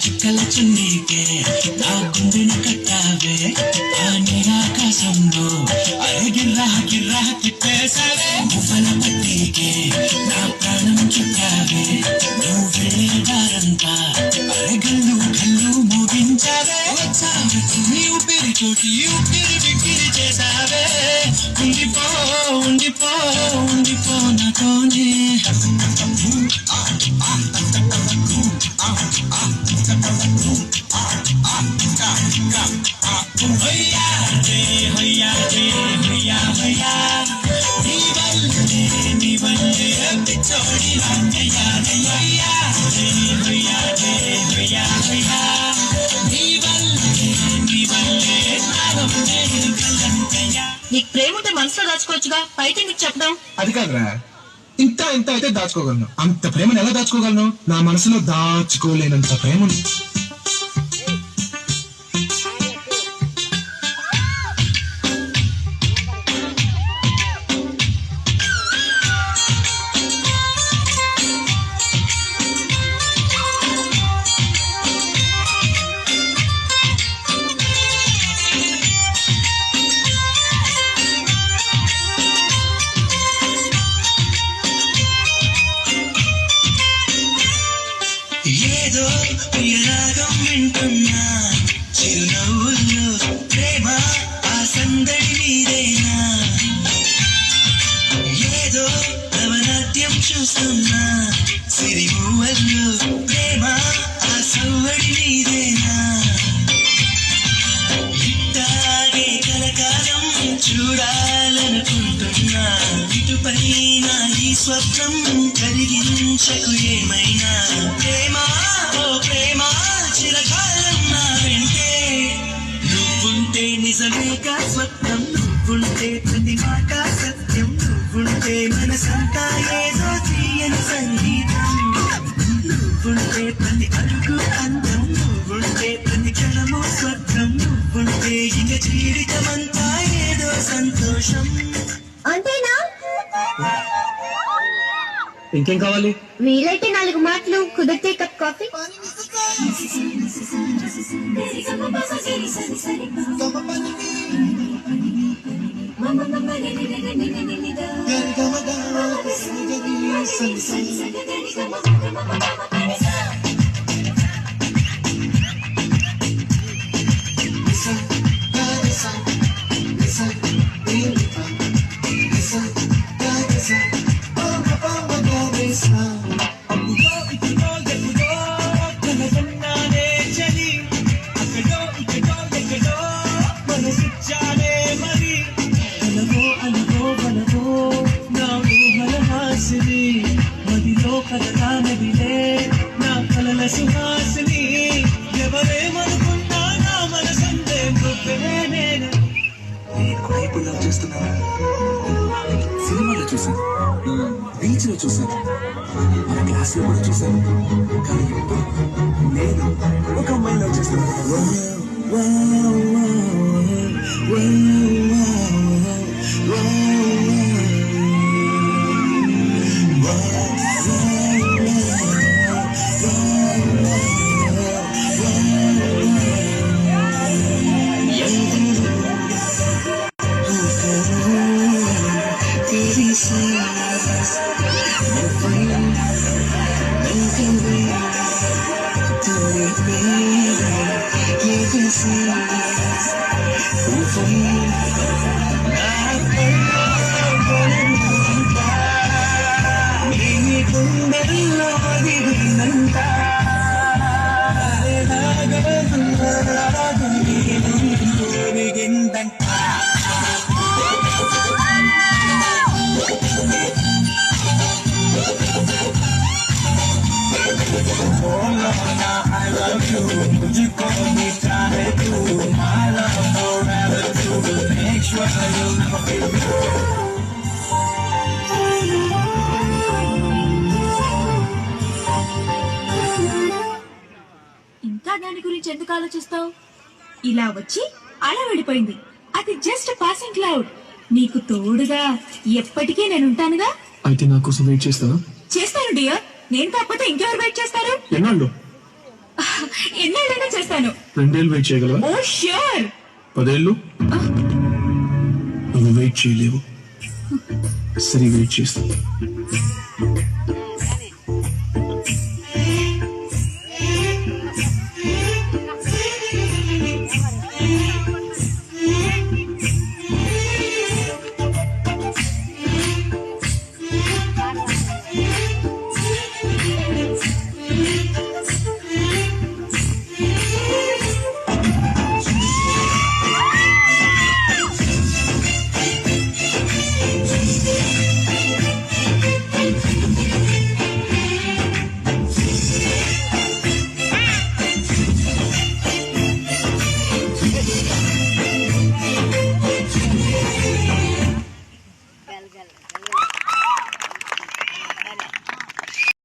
చుక్కల చున్నీకే నా గుండెని కట్టావే ఆ నీరాకాశంలో అరే గిర్రా గిర్రా తిప్పేసావే మువ్వల పట్టీకే నా ప్రాణం చుట్టావే నువ్వే వారంతా అరే గల్లు గల్లు మోగించావే వచ్చావచ్చు నీ ఊపిరి చోటి ఊపిరి బిక్కిరి చేసావే ఉండిపో ఉండిపో ఉండిపో నాతోనే నీకు ప్రేమ ఉంటే మనసులో దాచుకోవచ్చుగా బయట నీకు చెప్పడం. అది కాదురా, ఇంత ఇంత అయితే దాచుకోగలను, అంత ప్రేమను ఎలా దాచుకోగలను? నా మనసులో దాచుకోలేనంత ప్రేమ ఉంది. ఏదో రాగం వింటున్నా చిరునవ్వుల్లో ప్రేమ ఆ సందడి నీదేనా ఏదో నవనాట్యం చూస్తున్నా సిరిమూవల్లో ప్రేమ ఆ సవ్వడి నీదేనా ఇట్టాగే కలకాలం చూడాలనుకుంటున్నా ఇటుపైన ఈ స్వప్నం కలిగించకు ఏమైనా ప్రేమ ఓ ప్రేమ చిరకాలం నా వెంటే నువ్వుంటే నిజమేగా స్వప్నం నువ్వుంటే ప్రతి మాట సత్యం నువ్వుంటే మనసంతా ఏదో తీయని సంగీతం నువ్వుంటే ప్రతి అడుగు అందం నువ్వుంటే ప్రతి క్షణము స్వర్గం నువ్వుంటే ఇక జీవితమంతా ఏదో సంతోషం. అంతేనా? ఇంకేం కావాలి? వీలైతే 4 మాటలు, కుదిరితే కప్ కాఫీ. నా కలల సుహాసిని ఎవరేమనుకున్నా నా మనసంతే నేను కూడా ఇప్పుడు లవ్ చేస్తున్నాను. సినిమాలో చూసాను, బీచ్ లో చూసాను, మన క్లాస్ లో కూడా చూసాను, కానీ ఇప్పుడు నేను ఒక అమ్మాయి లవ్ చేస్తున్నాను. मुझको भी चाहे तू, my love forever too. ఎందుకు ఆలోచిస్తావు? ఇలా వచ్చి అలా వెళ్ళిపోయింది. అది జస్ట్ పాసింగ్ క్లౌడ్. నీకు తోడుగా ఎప్పటికీ నేను ఉంటానుగా. అయితే నా కోసం వెయిట్ చేస్తావా? చేస్తాను డియర్. నేను కాకపోతే ఇంకెవరు వెయిట్ చేస్తారు? ఎన్నాళ్ళు? ఎన్నైనా చేస్తాను. 2 ఏళ్ళు వెయిట్ చేయగలవా? ఓ ష్యూర్. 10 ఏళ్ళు నువ్వు వెయిట్ చేయలేవు. సరే వెయిట్ చేస్తా.